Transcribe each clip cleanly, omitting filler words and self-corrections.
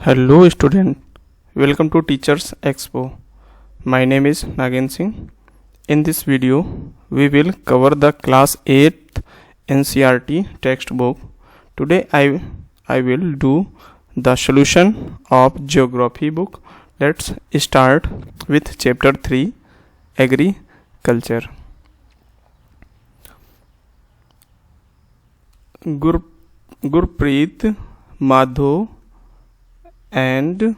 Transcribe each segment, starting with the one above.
Hello student, welcome to Teachers Expo. My name is Nagen Singh. In this video, we will cover the class 8th NCERT textbook. Today I will do the solution of geography book. Let's start with chapter 3 Agriculture. Gurpreet, Madhu and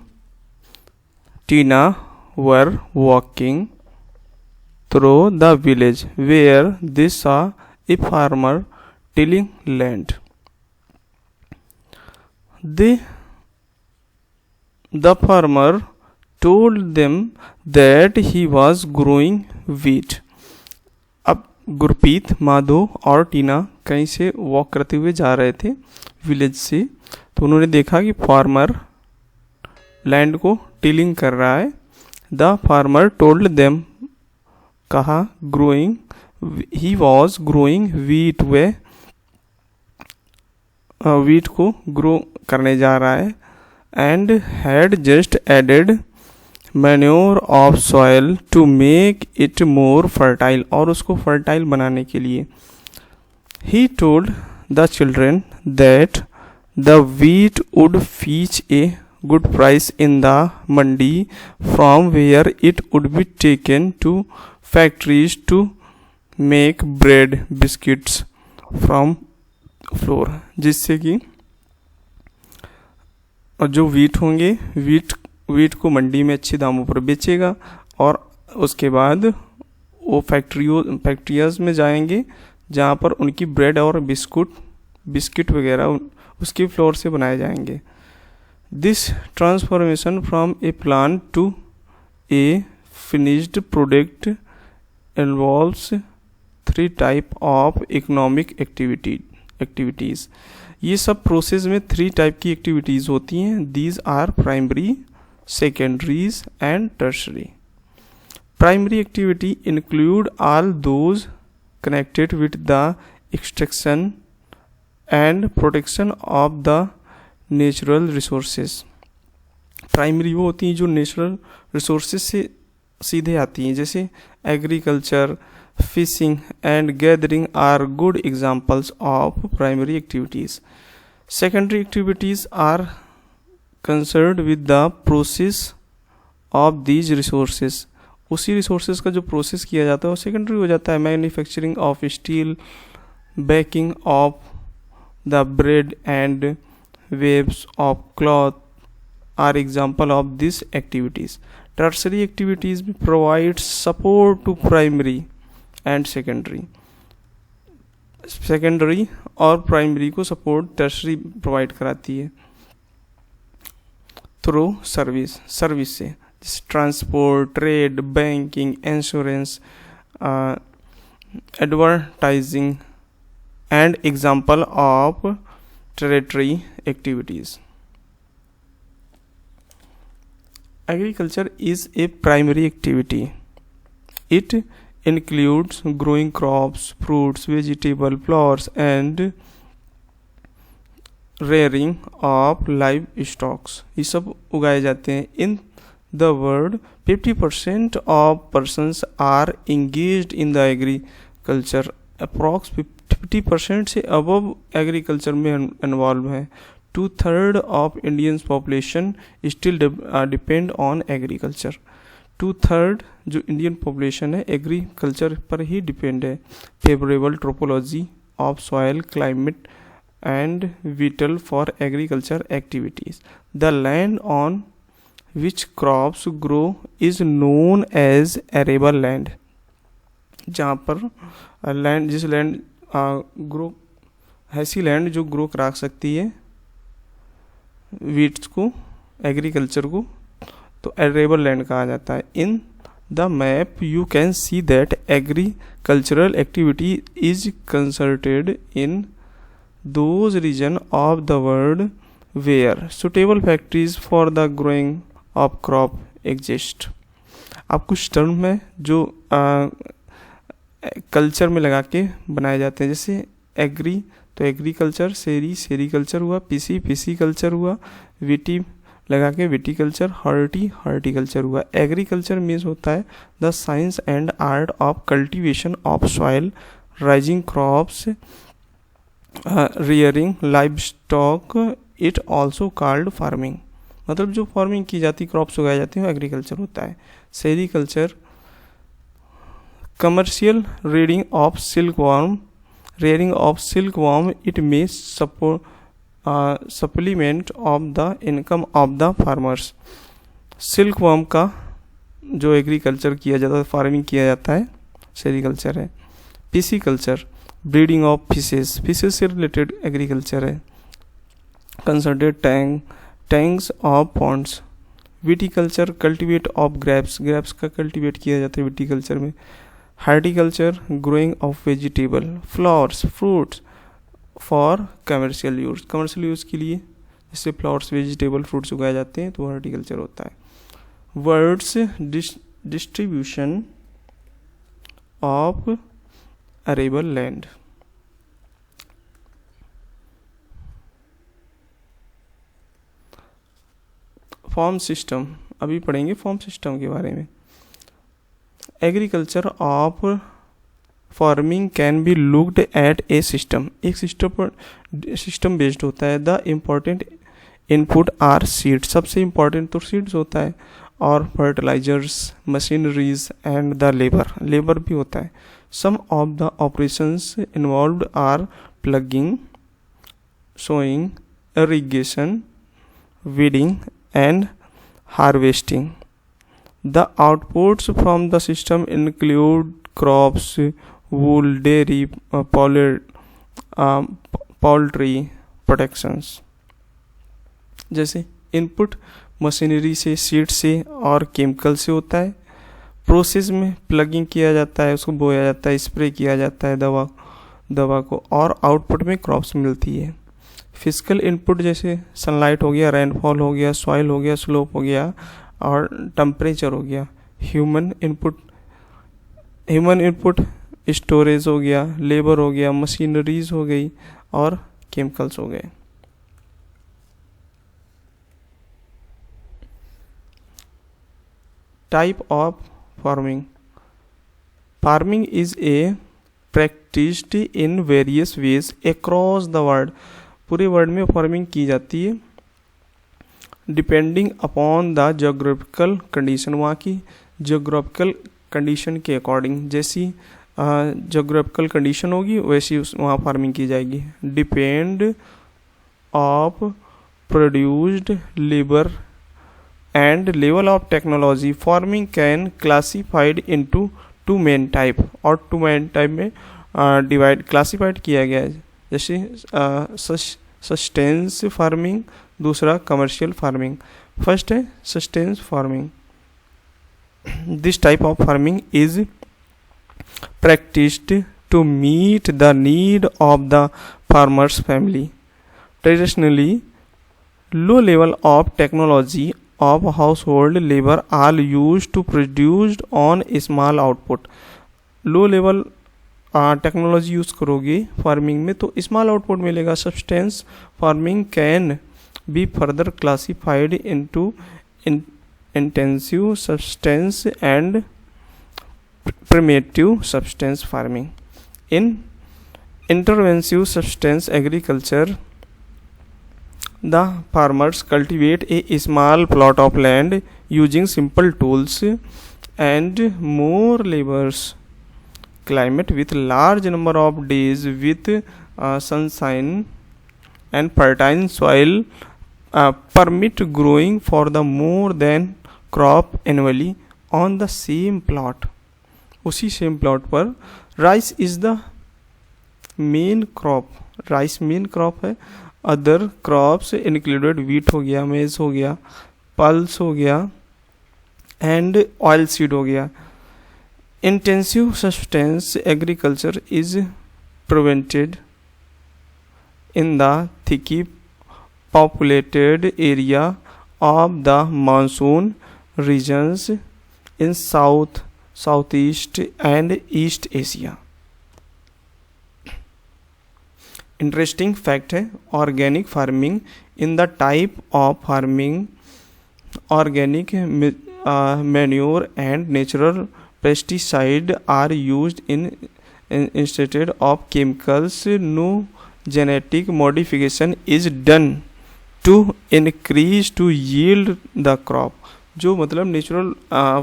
Tina were walking through the village where they saw a farmer tilling land. The farmer told them that he was growing wheat. अब गुरप्रीत, माधो और टीना कहीं से walk करते हुए जा रहे थे village से, तो उन्होंने देखा कि फार्मर लैंड को टिलिंग कर रहा है. द फार्मर टोल्ड देम, कहा growing, he was growing wheat, वे व्हीट को ग्रो करने जा रहा है. And had just added manure of soil to make it more fertile, और उसको फर्टाइल बनाने के लिए. He told the children that the wheat would fetch a good price in the mandi from where it would be taken to factories to make bread, biscuits from flour, जिससे कि जो wheat होंगे wheat को मंडी में अच्छे दामों पर बेचेगा और उसके बाद वो फैक्ट्रियाज में जाएंगे जहाँ पर उनकी ब्रेड और बिस्किट वगैरह उसकी फ्लोर से बनाए जाएंगे. This transformation from a plant to a finished product involves 3 types of economic activities. ये सब प्रोसेस में 3 टाइप की एक्टिविटीज़ होती हैं. These are primary, secondaries and tertiary. Primary activity include all those connected with the extraction and protection of the natural resources. Primary वो होती हैं जो नेचुरल रिसोर्सेज से सीधे आती हैं, जैसे agriculture, fishing and gathering are good examples of primary activities. Secondary activities are concerned with the process of these resources. उसी रिसोर्सेज का जो प्रोसेस किया जाता है वो सेकेंडरी हो जाता है. Manufacturing of steel, baking of the bread and waves of cloth are example of these activities. Tertiary activities provide support to primary and secondary और प्राइमरी को सपोर्ट टर्शरी प्रोवाइड कराती है थ्रू सर्विस से, जैसे transport, trade, banking, insurance, advertising and example of tertiary activities. Agriculture is a primary activity. It includes growing crops, fruits, vegetables, flowers and rearing of livestock. ये सब उगाए जाते हैं. In the world, 50% of persons are engaged in the agriculture. Approx 50% से above agriculture में involve है. 2/3 of Indians population still depend on agriculture. 2/3 जो Indian population है एग्रीकल्चर पर ही डिपेंड है. Favourable tropology of soil, climate and vital for agriculture activities. The land on which crops grow is known as arable land. जहाँ पर land जिस land grow ऐसी land जो ग्रो करा सकती है वीट्स को, एग्रीकल्चर को, तो एरेबल लैंड कहा जाता है. In the map you can see that agricultural activity is concentrated in those region of the world where suitable factories for the growing of crop exist. अब कुछ टर्म है जो कल्चर में लगा के बनाए जाते हैं, जैसे एग्री तो एग्रीकल्चर, सेरी सेरीकल्चर हुआ, पीसी कल्चर हुआ, लगा के विटिकल्चर, हॉर्टिकल्चर हुआ। एग्रीकल्चर मीन्स होता है the science and art of cultivation of soil, rising crops, rearing live stock, it also called farming. मतलब जो फार्मिंग की जाती, क्रॉप्स उगाए जाते हैं, वो एग्रीकल्चर होता है। Sericulture, commercial rearing of silkworm, it may supplement of the income of the farmers. Silkworm का जो एग्रीकल्चर किया जाता है, फार्मिंग किया जाता है, सेरीकल्चर है। पिसीकल्चर, ब्रीडिंग ऑफ फिशेस से रिलेटेड एग्रीकल्चर है। Concentrated tanks of ponds. Viticulture, cultivate of grapes का कल्टीवेट किया जाता है विटिकल्चर में। Horticulture, growing of vegetable, flowers, fruits for commercial use के लिए, जैसे फ्लावर्स, वेजिटेबल, फ्रूट्स उगाए जाते हैं, तो हार्टिकल्चर होता है। Words, distribution of arable land. Farm system, अभी पढ़ेंगे फॉर्म सिस्टम के बारे में। Agriculture of farming can be looked at a system, एक सिस्टम बेस्ड होता है। The important input are seeds, सबसे इम्पॉर्टेंट तो सीड्स होता है, और fertilisers, machineries and the labour भी होता है। Some of the operations involved are ploughing, sowing, irrigation, weeding and harvesting. The outputs from the system include crops, wool, dairy, poultry protections. जैसे input machinery से, seed से और chemical से होता है। प्रोसेस में प्लगिंग किया जाता है, उसको बोया जाता है, स्प्रे किया जाता है दवा को, और आउटपुट में क्रॉप्स मिलती है। फिजिकल इनपुट जैसे सनलाइट हो गया, रेनफॉल हो गया, सॉइल हो गया, स्लोप हो गया, और टेम्परेचर हो गया। ह्यूमन इनपुट स्टोरेज हो गया, लेबर हो गया, मशीनरीज हो गई, और केमिकल्स हो गए। Type of farming is a practised in various ways across the world, पूरे वर्ल्ड में फार्मिंग की जाती है। Depending upon the geographical condition, वहाँ की जोग्राफिकल कंडीशन के अकॉर्डिंग, जैसी जोग्राफिकल कंडीशन होगी वैसी वहाँ फार्मिंग की जाएगी। Depend of produced labour and level of technology, farming can classified into two main type, और टू मेन टाइप में क्लासीफाइड किया गया है, जैसे सस्टेंस फार्मिंग, दूसरा कमर्शियल फार्मिंग। फर्स्ट है sustenance farming. This type of farming is practised to meet the need of the farmer's family. Traditionally low level of technology of household labour are use to produced on small output. Low level technology use करोगे farming में तो small output मिलेगा। Subsistence farming can be further classified into intensive subsistence and primitive subsistence farming. In intensive subsistence agriculture the farmers cultivate a small plot of land using simple tools and more labours. Climate with large number of days with sunshine and fertile soil permit growing for the more than crop annually on the same plot. उसी same plot पर rice is the main crop, rice main crop है। Other crops included wheat हो गया, मेज हो गया, pulse हो गया एंड ऑयल सीड हो गया। Intensive subsistence agriculture is prevented in the thickly populated area of the monsoon regions in South, Southeast and East Asia. Interesting fact है, organic farming in the type of farming organic manure and natural pesticide are used in instead of chemicals. No genetic modification is done to increase to yield the crop. जो मतलब natural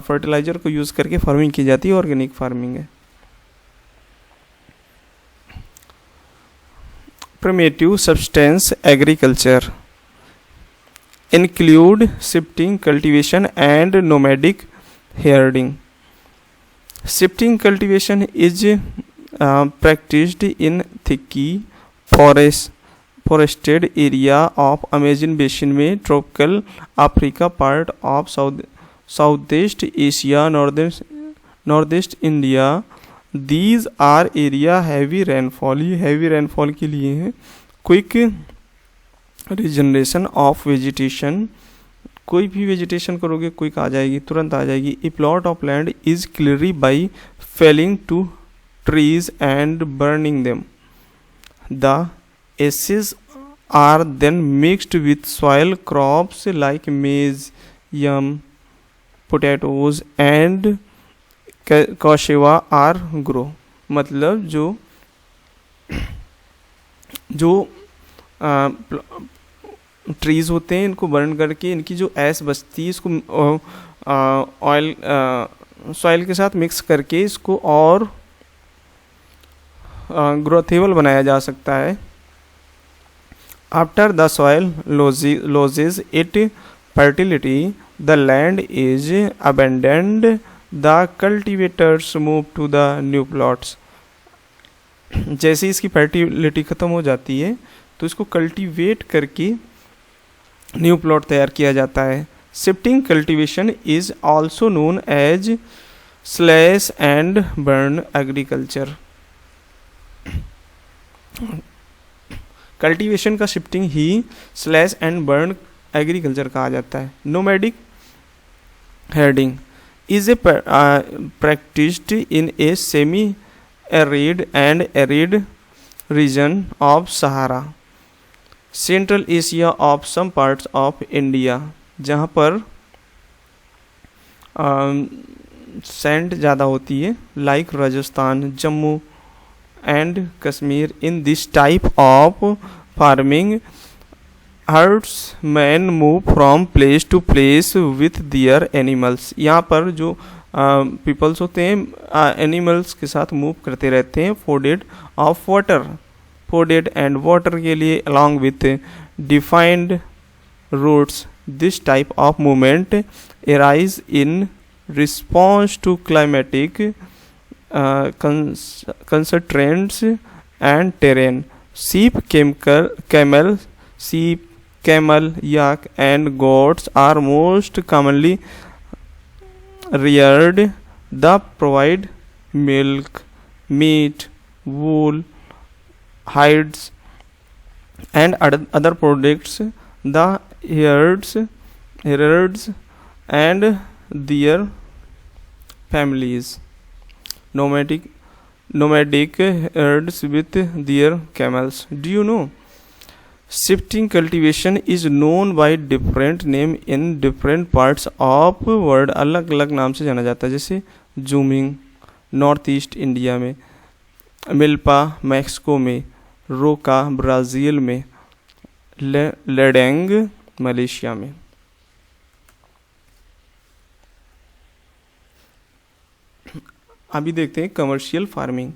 fertiliser को use करके farming की जाती है, organic farming है. Primitive subsistence agriculture include shifting cultivation and nomadic herding. Shifting cultivation is practiced in thicky forested area of Amazon basin में tropical Africa, part of Southeast Asia, Northeast India. These are area heavy rainfall. ये heavy rainfall के लिए है. Quick regeneration of vegetation. कोई भी vegetation करोगे quick आ जाएगी, तुरंत आ जाएगी. A plot of land is cleared by felling two trees and burning them. The ashes are then mixed with soil. Crops like maize, yam, potatoes and cassava are grow. मतलब जो trees होते हैं, इनको burn करके इनकी जो ऐश बचती है, इसको ऑयल सॉइल के साथ मिक्स करके इसको और ग्रोथेबल बनाया जा सकता है. After the soil loses its fertility, the land is abandoned. The cultivators move to the new plots. जैसे इसकी फर्टिलिटी ख़त्म हो जाती है तो इसको कल्टीवेट करके न्यू प्लॉट तैयार किया जाता है. Shifting cultivation is also known as slash and burn agriculture. Cultivation का शिफ्टिंग ही स्लैश एंड बर्न एग्रीकल्चर कहा जाता है. Nomadic herding is a practised in a semi arid and arid region of Sahara, central Asia of some parts of India, जहाँ पर sand ज़्यादा होती है, like Rajasthan, Jammu and Kashmir. In this type of farming, herdsmen move from place to place with their animals. यहाँ पर जो peoples होते हैं एनिमल्स के साथ मूव करते रहते हैं. फूडेड ऑफ वाटर, फूडेड एंड वाटर के लिए along with defined routes. This type of movement arise in response to climatic constraints and terrain. Sheep, camel, yak and goats are most commonly reared. They provide milk, meat, wool, hides and other products. The herds and their families. Nomadic herds with their camels. Do you know? Shifting cultivation is known by different name in different parts of world. अलग अलग नाम से जाना जाता है. जैसे zooming north east India में, milpa Mexico में, रोका ब्राज़ील में, लेडेंग मलेशिया में. अभी देखते हैं commercial farming.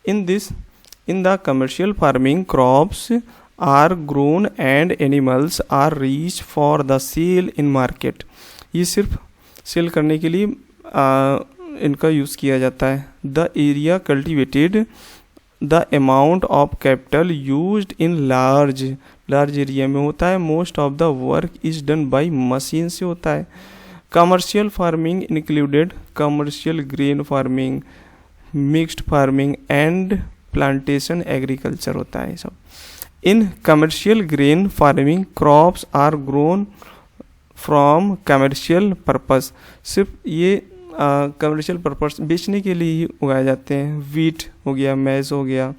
In the commercial farming crops are grown and animals are reared for the sale in market. ये सिर्फ सेल करने के लिए इनका यूज़ किया जाता है. The area cultivated, the amount of capital used in large area में होता है. Most of the work is done by machine से होता है. Commercial farming included commercial grain farming, mixed farming and plantation agriculture होता है सब. In commercial grain farming, crops are grown from commercial purpose. सिर्फ ये commercial purpose बेचने के लिए ही उगाए जाते हैं. Wheat हो गया, maize हो गया.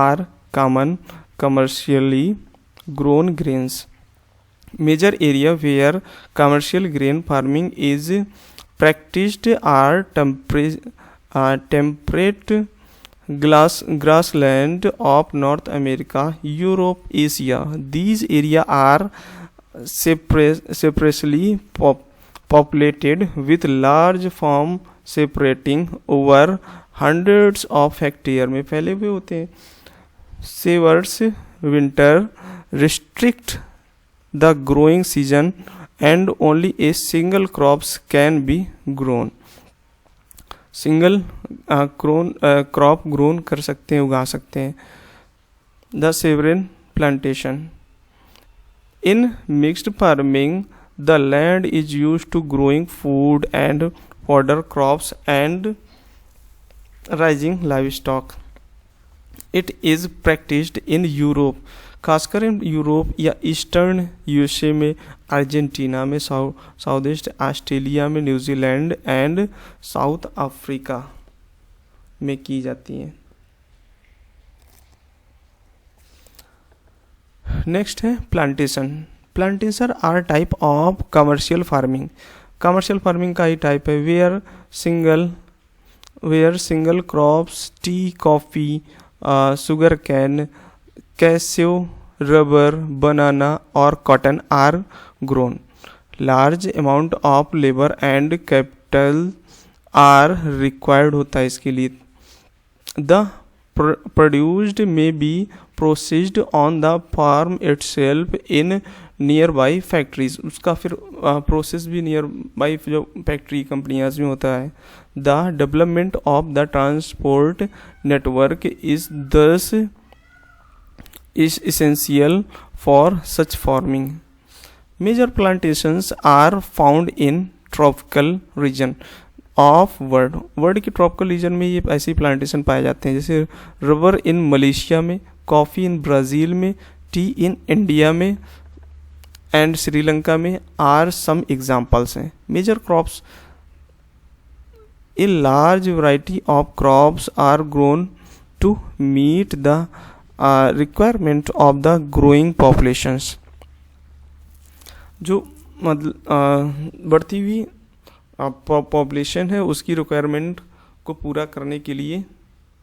are common commercially grown grains. Major area where commercial grain farming is practiced are temperate grassland of North America, Europe, Asia. These areas are sparsely populated with large farm separating over hundreds of hectares में फैले हुए होते हैं. Severe winter restrict the growing season and only a single crops can be grown. Single crop grown कर सकते हैं, उगा सकते हैं. The sovereign plantation. In mixed farming the land is use to growing food and fodder crops and raising livestock. It is practised in Europe, खासकर Europe या eastern USA में, Argentina में, साउथ ईस्ट ऑस्ट्रेलिया में, New Zealand and South Africa में की जाती हैं. Next है plantation. Plantation are type of commercial farming. Commercial farming का ही टाइप है where single crops tea, coffee, sugarcane, cashew, rubber, banana or cotton are grown. Large amount of labor and capital are required होता है इसके लिए. The produced may be processed on the farm itself in nearby factories. उसका फिर process भी nearby जो factory कंपनियाँ में होता है. The development of the transport network is thus is essential for such farming. Major plantations are found in tropical region of world. World की tropical region में ये ऐसे प्लांटेशन पाए जाते हैं, जैसे रबर इन मलेशिया में, कॉफ़ी इन ब्राज़ील में, टी इन इंडिया में एंड श्रीलंका में आर सम एग्जाम्पल्स हैं. Major crops. A large variety of crops are grown to meet the requirement of the growing populations. जो मतलब बढ़ती हुई पॉपुलेशन है उसकी रिक्वायरमेंट को पूरा करने के लिए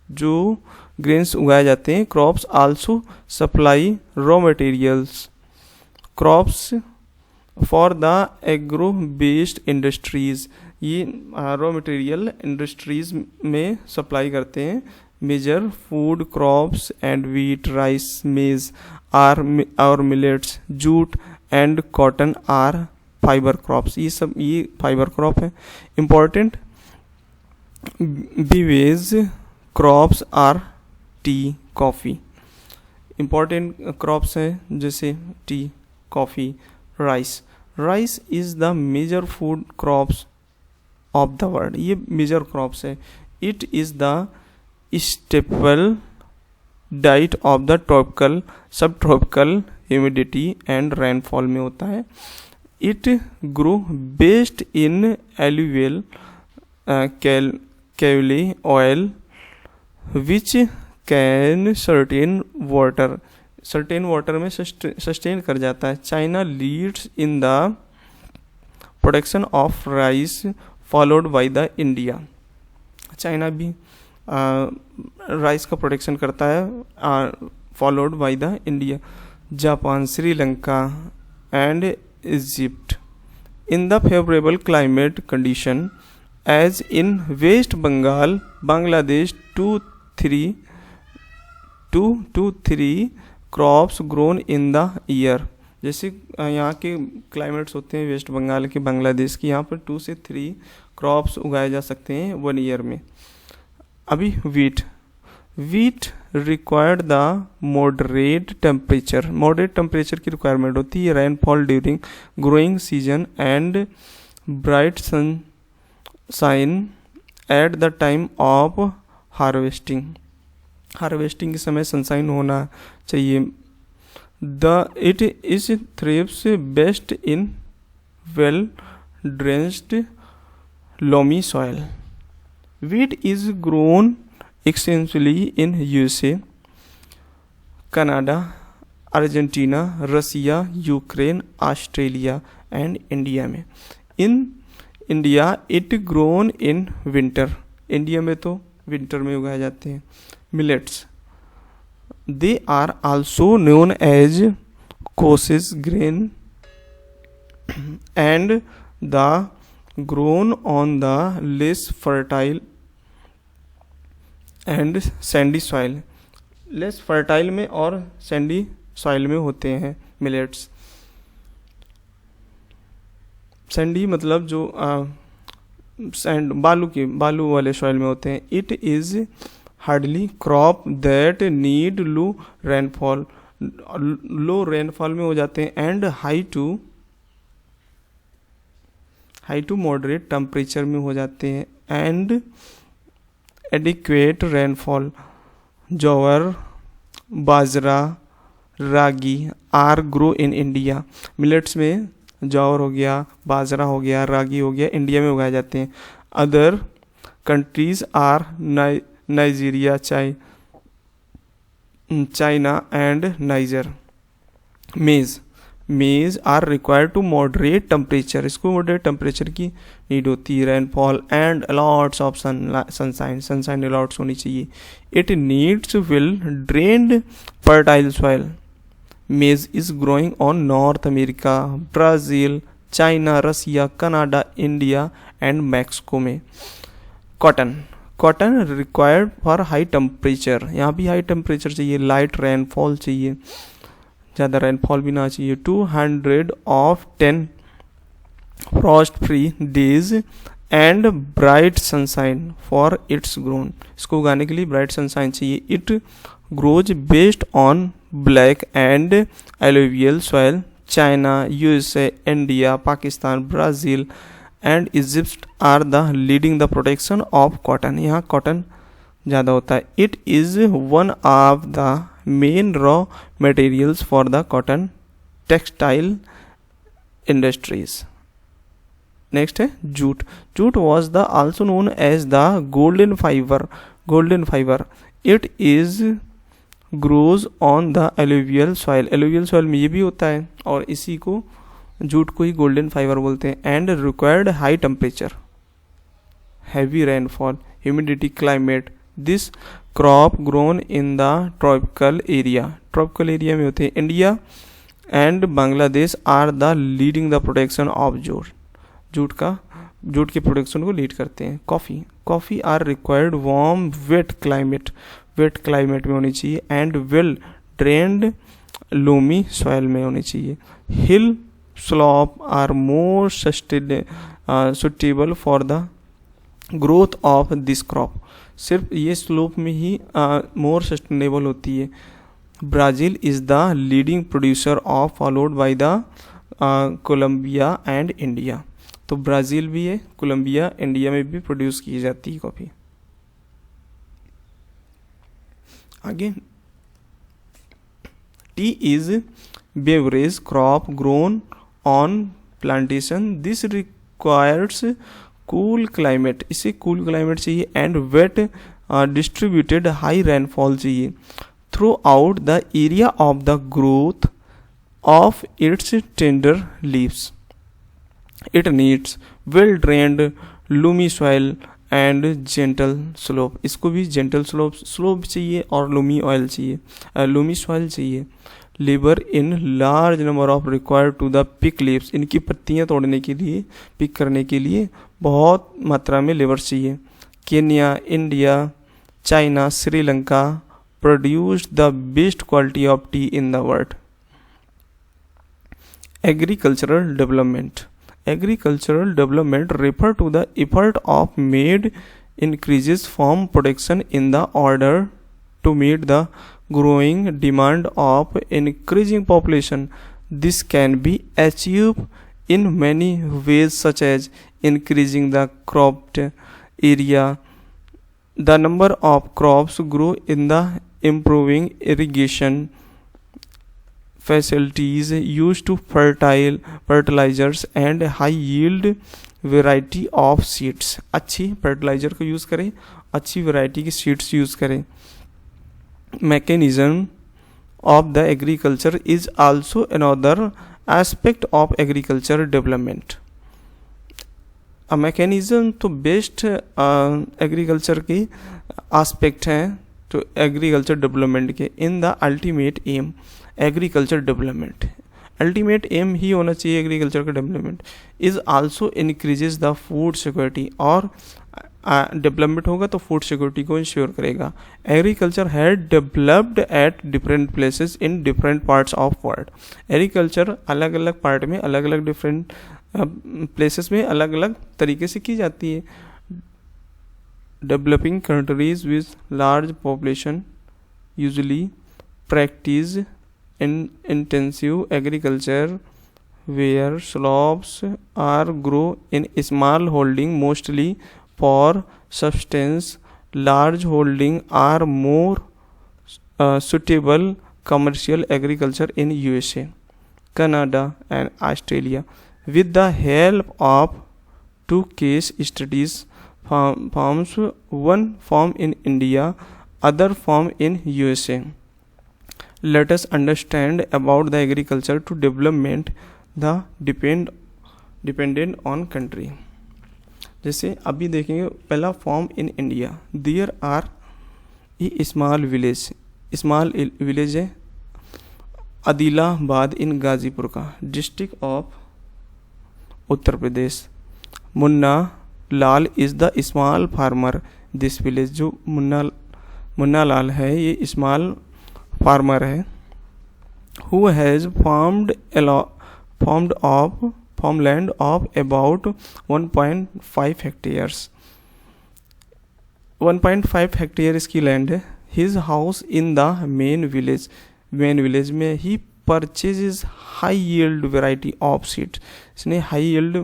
जो ग्रेन्स उगाए जाते हैं. Crops also supply raw materials. Crops for the agro based industries. ये रॉ मटेरियल इंडस्ट्रीज में सप्लाई करते हैं. Major food crops and wheat, rice, maize are millets, jute and cotton are fiber crops. ये fiber crop है. Important beverage crops are tea, coffee. Important crops हैं जैसे tea, coffee, rice. Rice is the major food crops of the world. ये major crops है. It is the staple diet of the tropical, subtropical humidity and rainfall में होता है. It grow based in alluvial caule oil which can certain water में sustain कर जाता है. China leads in the production of rice followed by the India. China भी rice का production करता है followed by the India. Japan, Sri Lanka and Egypt. In the favourable climate condition as in West Bengal, Bangladesh 2 to 3 crops grown in the year. जैसे यहाँ के climates होते हैं waste Bengal के, बांग्लादेश की, यहाँ पर 2 से 3 क्रॉप्स उगाए जा सकते हैं 1 ईयर में. अभी wheat required the moderate temperature की रिक्वायरमेंट होती है. Rainfall during growing season and bright sunshine at the time of harvesting. Harvesting के समय सनशाइन होना चाहिए. It is thrives best in well drained loamy soil. Wheat is grown extensively in USA, Canada, Argentina, Russia, Ukraine, Australia and India में। In India it grown in winter, India में तो winter में उगाए जाते हैं। Millets, they are also known as कोसिस grain and the grown on the less fertile and Sandy soil, less fertile में और सैंडी सॉइल में होते हैं मिलेट्स। सैंडी मतलब जो सैंड बालू वाले सॉइल में होते हैं। It is hardly crop that need low rainfall, low rainfall में हो जाते हैं। And high to moderate temperature में हो जाते हैं। And adequate rainfall, jowar, bajra, ragi are grow in India. Millets में ज्वार हो गया, बाजरा हो गया, रागी हो गया, इंडिया में उगाए जाते हैं। Other countries are Nigeria, China and Niger. Maize are required to moderate temperature, इसको मॉडरेट टेम्परेचर की नीड होती है। Rainfall and a lots of sunshine a lots होनी चाहिए। It needs well drained fertile soil. Maize is growing on North America, Brazil, China, Russia, Canada, India and Mexico में। Cotton required for high temperature, यहाँ भी high temperature चाहिए, light rainfall चाहिए, ज़्यादा rainfall भी ना चाहिए। 210 frost free days and bright sunshine for its grown, इसको उगाने के लिए ब्राइट सनशाइन चाहिए। It grows based on black and alluvial soil. China, USA, India, Pakistan, Brazil and Egypt are the leading the production of cotton, यहाँ cotton ज़्यादा होता है। It is one of the main raw materials for the cotton textile industries. Next है jute. Jute was the also known as the golden fibre. It is grows on the alluvial soil, alluvial soil में ये भी होता है और इसी को jute को ही गोल्डन फाइबर बोलते हैं। And required high temperature, heavy rainfall, humidity climate. This crop grown in the tropical area में होते हैं। India and Bangladesh are the leading the production of jute के प्रोडक्शन को लीड करते हैं। Coffee are required warm wet climate में होनी चाहिए। And well drained loamy soil में होनी चाहिए। Hill slope are more suitable for the growth of this crop, सिर्फ ये स्लोप में ही मोर सस्टेनेबल होती है। Brazil is the leading producer of followed by the Colombia and India, तो Brazil भी है, कोलंबिया, इंडिया में भी प्रोड्यूस की जाती है कॉफ़ी। आगे tea is beverage crop grown on plantation. This requires cool climate, इसे कूल क्लाइमेट चाहिए। And wet distributed high rainfall चाहिए throughout the area of the growth of its tender leaves. It needs well drained loamy soil and gentle slope, इसको भी gentle slope चाहिए और loamy soil चाहिए। Labour in large number of required to the pick leaves, इनकी पत्तियां तोड़ने के लिए, पिक करने के लिए बहुत मात्रा में लेबर चाहिए। Kenya, India, China, Sri Lanka produce the best quality of T in the world. Agricultural development refer to the effort of made increases farm production in the order to meet the growing demand of increasing population. This can be achieved in many ways such as increasing the cropped area, the number of crops grow in the improving irrigation facilities used to fertilizers and high yield variety of seeds, अच्छी fertiliser को use करें, अच्छी variety की seeds use करें। Mechanism of the agriculture is also another aspect of agriculture development. Mechanism तो best agriculture की aspect हैं तो एग्रीकल्चर डेवलपमेंट के in the ultimate aim agriculture development ultimate aim ही होना चाहिए एग्रीकल्चर का development is also increases the food security और डेवलपमेंट होगा तो फूड सिक्योरिटी को इंश्योर करेगा. Agriculture had developed at different places in different parts of world. Agriculture अलग अलग पार्ट में अलग अलग डिफरेंट प्लेसेस में अलग अलग तरीके से की जाती है. Developing countries with large population usually practice in intensive agriculture where slopes are grow in small holding mostly for subsistence. Large holding are more suitable commercial agriculture in USA, Canada and Australia. With the help of two case studies, farms, one farm in India, other farm in USA. Let us understand about the agriculture to development the dependent on country. जैसे अभी देखेंगे पहला farm in India. There are a small village है Adilabad in Ghazipur का district of Uttar Pradesh. Munna Lal is the small farmer. This village जो मुन्ना लाल है ये small farmer है. Who has farmland of about 1.5 hectares. 1.5 hectare इसकी लैंड है. His house in the main village में he purchases high yield variety of seeds. इसने high yield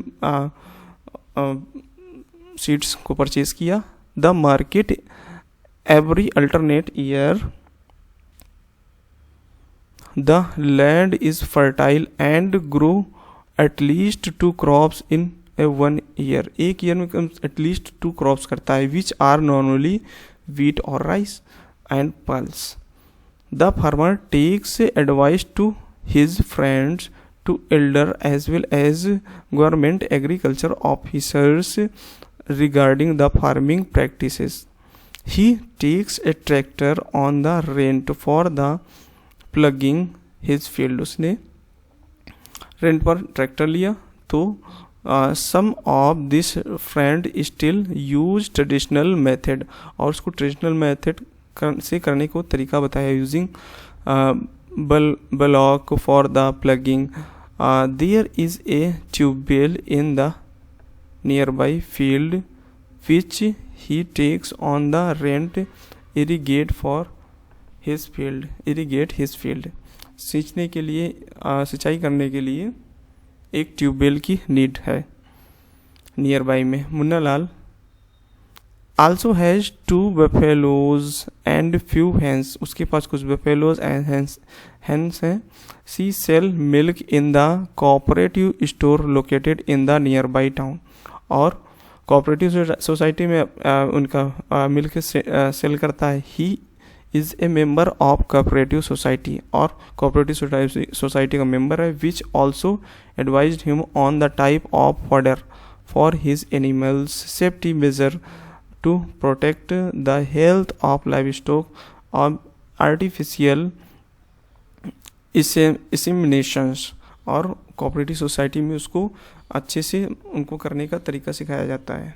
seeds को purchase किया. The market every alternate year. The land is fertile and grow at least 2 crops in a 1 year. एक year में at least 2 crops करता है which are normally wheat or rice and pulse. The farmer takes advice to his friends, to elder as well as government agriculture officers regarding the farming practices. He takes a tractor on the rent for the plugging his field. उसने rent पर tractor लिया तो some of this friend still use traditional method और उसको traditional method से करने को तरीका बताया. Using block for the ploughing. There is a tubewell in the near by field which he takes on the rent irrigate his field. सींचने के लिए सिंचाई करने के लिए एक ट्यूबवेल की नीड है नियर बाई में. Munna Lal also has 2 buffaloes and few hens. उसके पास कुछ buffaloes एंड hens हैं. She sell milk in the cooperative store located in the near by town. और कोऑपरेटिव सोसाइटी में उनका मिल्क सेल करता है. ही is a member of cooperative society और cooperative society का member है which also advised him on the type of fodder for his animals, safety measure to protect the health of livestock और artificial inseminations. और cooperative society में उसको अच्छे से उनको करने का तरीका सिखाया जाता है.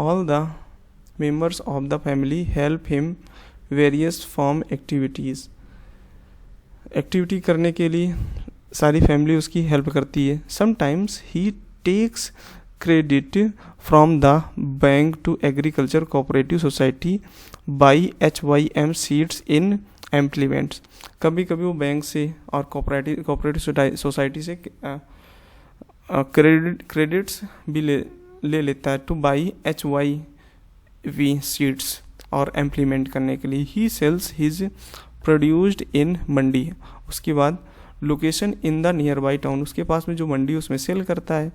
All the members of the family help him various farm activities. Activity करने के लिए सारी फैमिली उसकी हेल्प करती है. Sometimes he takes credit from the bank to agriculture cooperative society by HYM seeds in implements. कभी कभी वो बैंक से और कोऑपरेटिव सोसाइटी से क्रेडिट्स भी ले लेता है टू बाई HYV सीड्स और इम्प्लीमेंट करने के लिए. He sells his produced in mandi. उसके बाद location in the near by town. उसके पास में जो मंडी उसमें सेल करता है.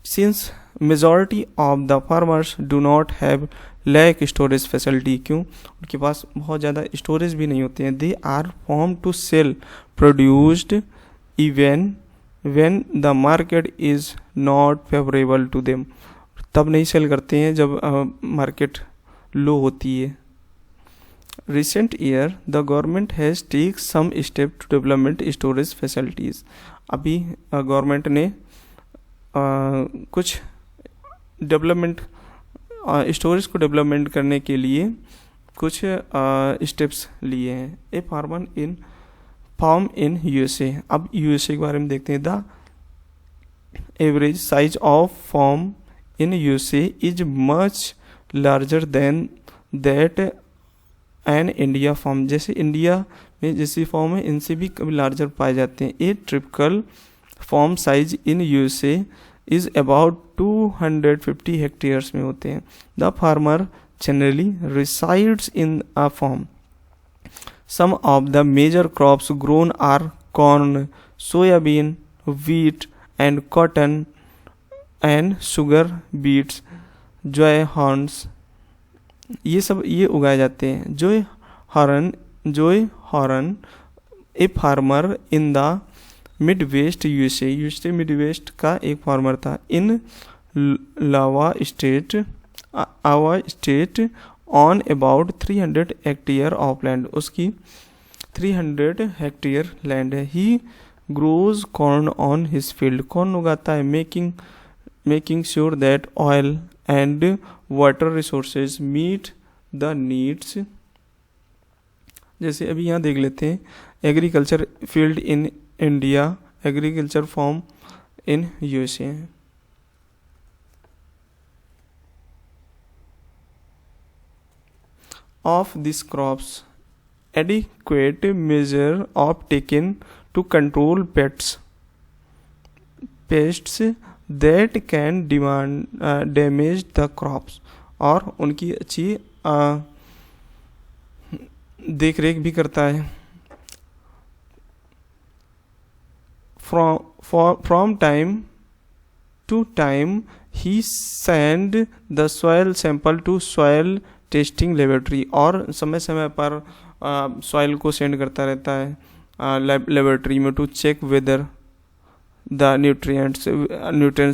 Since majority of the farmers do not have lack storage facility, क्यों? उनके पास बहुत ज़्यादा स्टोरेज भी नहीं होते हैं. They are form to sell produced even when the market is not favourable to them. तब नहीं सेल करते हैं जब मार्केट लो होती है. Recent year the government has take some step to development storage facilities. अभी गवर्नमेंट ने कुछ डेवलपमेंट स्टोरेज को डेवलपमेंट करने के लिए कुछ स्टेप्स लिए हैं. A farm in USA. अब यूएसए के बारे में देखते हैं. The average size of farm in USA is much larger than that an India farm. जैसे इंडिया में जैसी फॉर्म है इनसे भी कभी लार्जर पाए जाते हैं. A typical farm size in USA is about 250 hectares में होते हैं. The farmer generally resides in a farm. Some of the major crops grown are corn, soybean, wheat and cotton and sugar beets, joy horns. ये सब ये उगाए जाते हैं. joy horn a farmer in the Midwest USA. USA Midwest का एक farmer था. In Iowa state on about 300 hectare of land. उसकी 300 हेक्टेयर लैंड है. He grows corn on his field. Corn उगाता है. Making sure that oil and water resources meet the needs. जैसे अभी यहाँ देख लेते हैं agriculture field in India, agriculture farm in USA. Of these crops, adequate measure of taken to control pests that can damage the crops. और उनकी अच्छी देख रेख भी करता है. From time to time he send the soil sample to soil testing laboratory. और समय समय पर सॉइल को सेंड करता रहता है लेबोरेटरी में to check whether the nutrients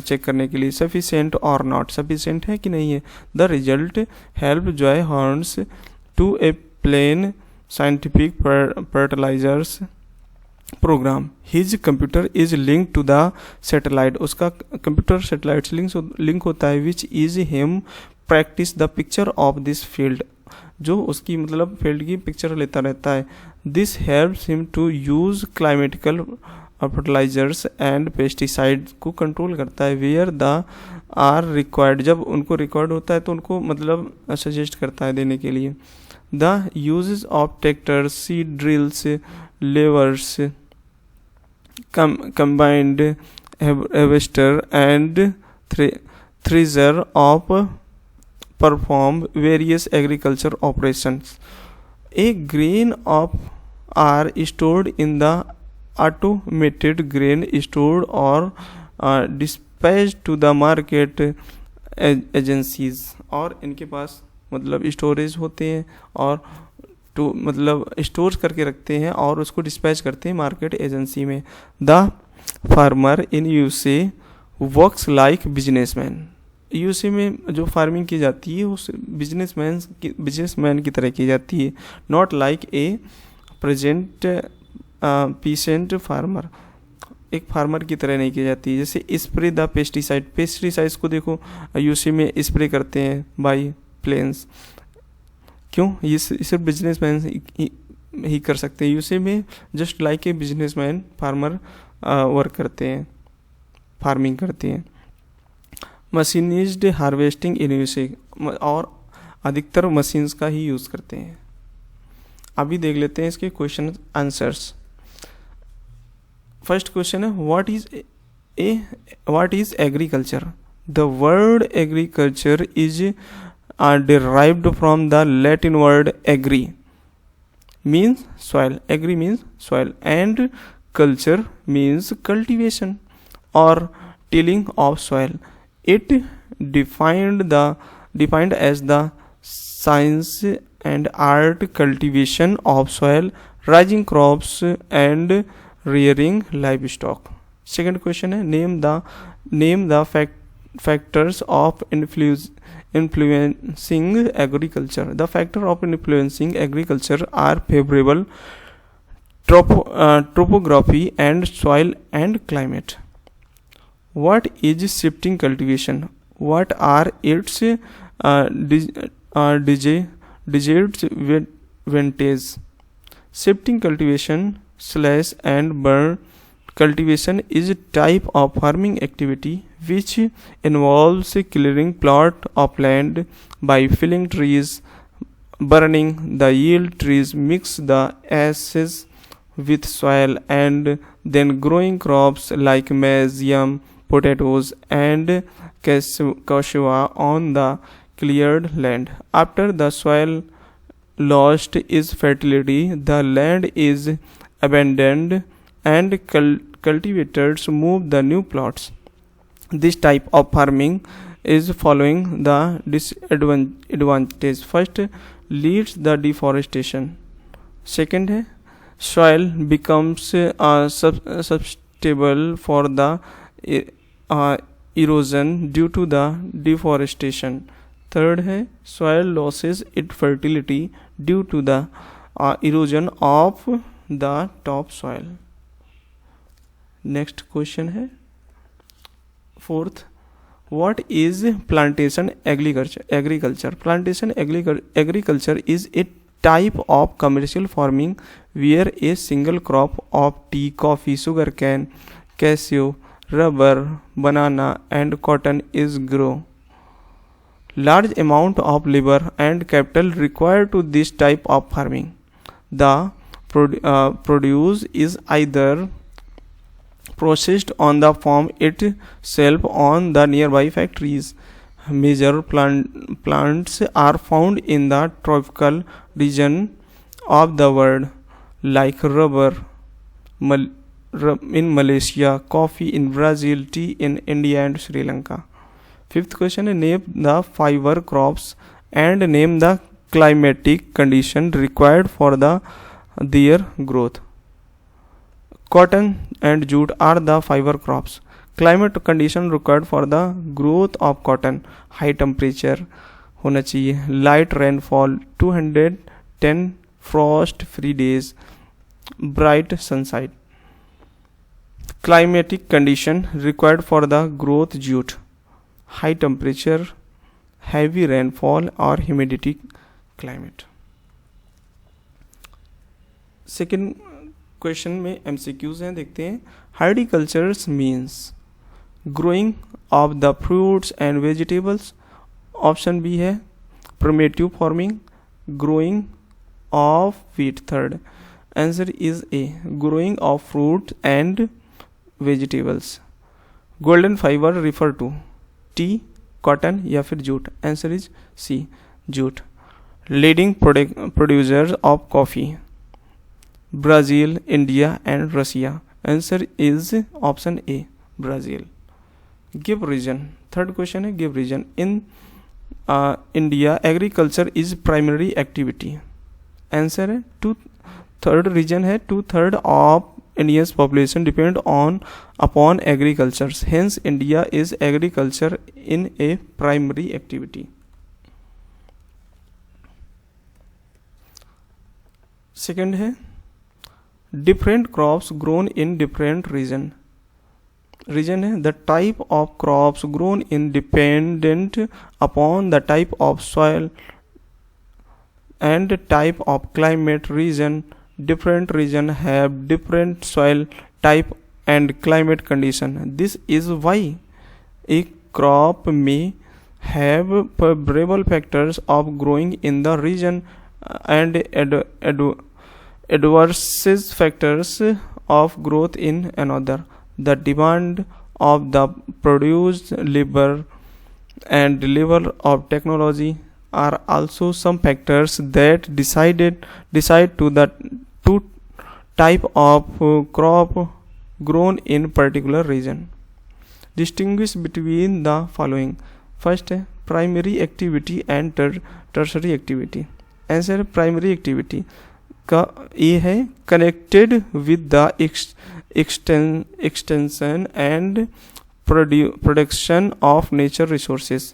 check करने के लिए सफिशिएंट और नॉट, सफिशिएंट है कि नहीं है. The result help Joe Horan's to a plan scientific fertilizers programme. His computer is link to the satellite. उसका कंप्यूटर सैटेलाइट से लिंक होता है. Which is him practice the picture of this field. जो उसकी मतलब फील्ड की picture लेता रहता है. This helps him to use climatical fertilizers and pesticide को कंट्रोल करता है. Where the are required. जब उनको रिक्वायर्ड होता है तो उनको मतलब सजेस्ट करता है देने के लिए. The uses of tractors, seed drills, levers, combined harvester and thresher of perform various agriculture operations. A grain of are stored in the automated grain stored or dispatched to the market agencies. और इनके पास मतलब storage होते हैं और तो मतलब store करके रखते हैं और उसको डिस्पैच करते हैं मार्केट एजेंसी में. The farmer in USA works like businessman. USA में जो फार्मिंग की जाती है उस बिजनेसमैन की तरह की जाती है. Not like a pheasant farmer. एक फार्मर की तरह नहीं की जाती है. जैसे स्प्रे द पेस्टिसाइड्स को देखो यूएसए में स्प्रे करते हैं बाई प्लेन्स. क्यों? ये सिर्फ बिजनेसमैन ही कर सकते हैं. यूएसए में just like a businessman farmer work करते हैं, फार्मिंग करते हैं. मशीनिज्ड हार्वेस्टिंग इन यूएसए. और अधिकतर मशीन्स का ही यूज़ करते हैं. अभी देख लेते हैं इसके क्वेश्चन आंसर्स. फर्स्ट क्वेश्चन है what is agriculture. The word agriculture is are derived from the Latin word agri, means soil. Agri means soil and culture means cultivation or tilling of soil. It defined as the science and art cultivation of soil, raising crops and rearing livestock. Second question है name the factors of influencing agriculture. The factor of influencing agriculture are favorable topography and soil and climate. What is shifting cultivation? What are its disadvantages? Shifting cultivation / and burn cultivation is a type of farming activity which involves clearing plot of land by felling trees, burning the yield trees, mix the ashes with soil, and then growing crops like maize, yam, potatoes, and cashew on the cleared land. After the soil lost its fertility, the land is abandoned and cultivators move the new plots. This type of farming is following the disadvantage. First, leads the deforestation. Second है soil becomes susceptible for the erosion due to the deforestation. Third है soil loses its fertility due to the erosion of the topsoil. Next question है fourth, what is plantation agriculture? Plantation agriculture is a type of commercial farming where a single crop of tea, coffee, sugarcane, cashew, rubber, banana, and cotton is grown. Large amount of labor and capital required to this type of farming. The produce is either processed on the farm itself on the nearby factories. Major plants are found in the tropical region of the world, like rubber in Malaysia, coffee in Brazil, tea in India and Sri Lanka. Fifth question is name the fiber crops and name the climatic condition required for their growth. Cotton and jute are the fiber crops. Climate condition required for the growth of cotton: high temperature होना चाहिए, light rainfall, 210 frost free days, bright sunshine. Climatic condition required for the growth jute: high temperature, heavy rainfall or humidity climate. Second question में MCQs हैं, देखते हैं. Horticulture means growing of the fruits and vegetables. Option B है primitive farming, growing of wheat. Third answer is A, growing of fruit and vegetables. Golden fiber refer to tea, cotton या फिर jute. Answer is C, jute. Leading producers of coffee: Brazil, India and Russia. Answer is option A, Brazil. Give reason. Third question है give reason. In India, agriculture is primary activity. Answer है third reason है 2/3 of India's population depend upon agriculture. Hence, India is agriculture in a primary activity. Second है different crops grown in different region है the type of crops grown in dependent upon the type of soil and type of climate. Different region have different soil type and climate condition. This is why a crop may have favorable factors of growing in the region and adverse factors of growth in another. The demand of the produced labor and level of technology are also some factors that decide to the two type of crop grown in particular region. Distinguish between the following. First है primary activity and tertiary activity. Answer primary activity का ये है connected with the extension and production of nature resources.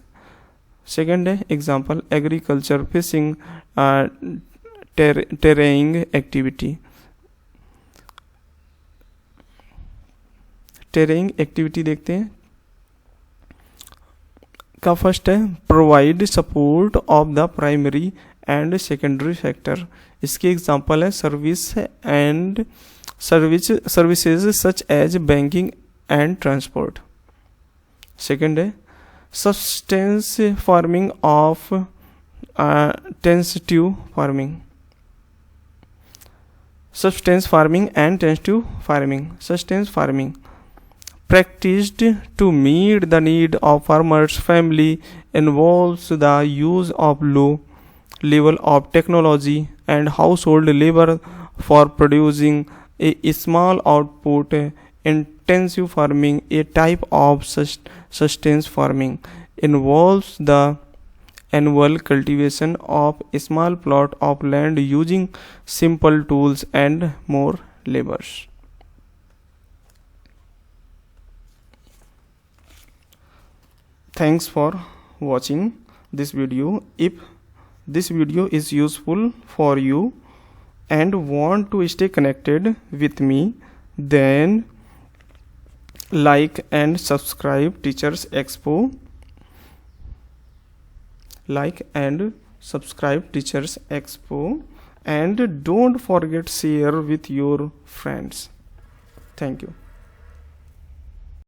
Second है example agriculture, fishing, tertiary activity. Tertiary activity देखते हैं का first है provide support of the primary and secondary sector. इसके example है services such as banking and transport. Second है subsistence farming of intensive farming. Substance farming and tensive farming. Substance farming practiced to meet the need of farmers' family involves the use of low level of technology and household labor for producing a small output. Intensive farming, a type of sustenance farming, involves the annual cultivation of a small plot of land using simple tools and more labors. Thanks for watching this video. If this video is useful for you and want to stay connected with me, then like and subscribe Teachers Expo. Like and subscribe Teachers Expo and don't forget share with your friends. Thank you.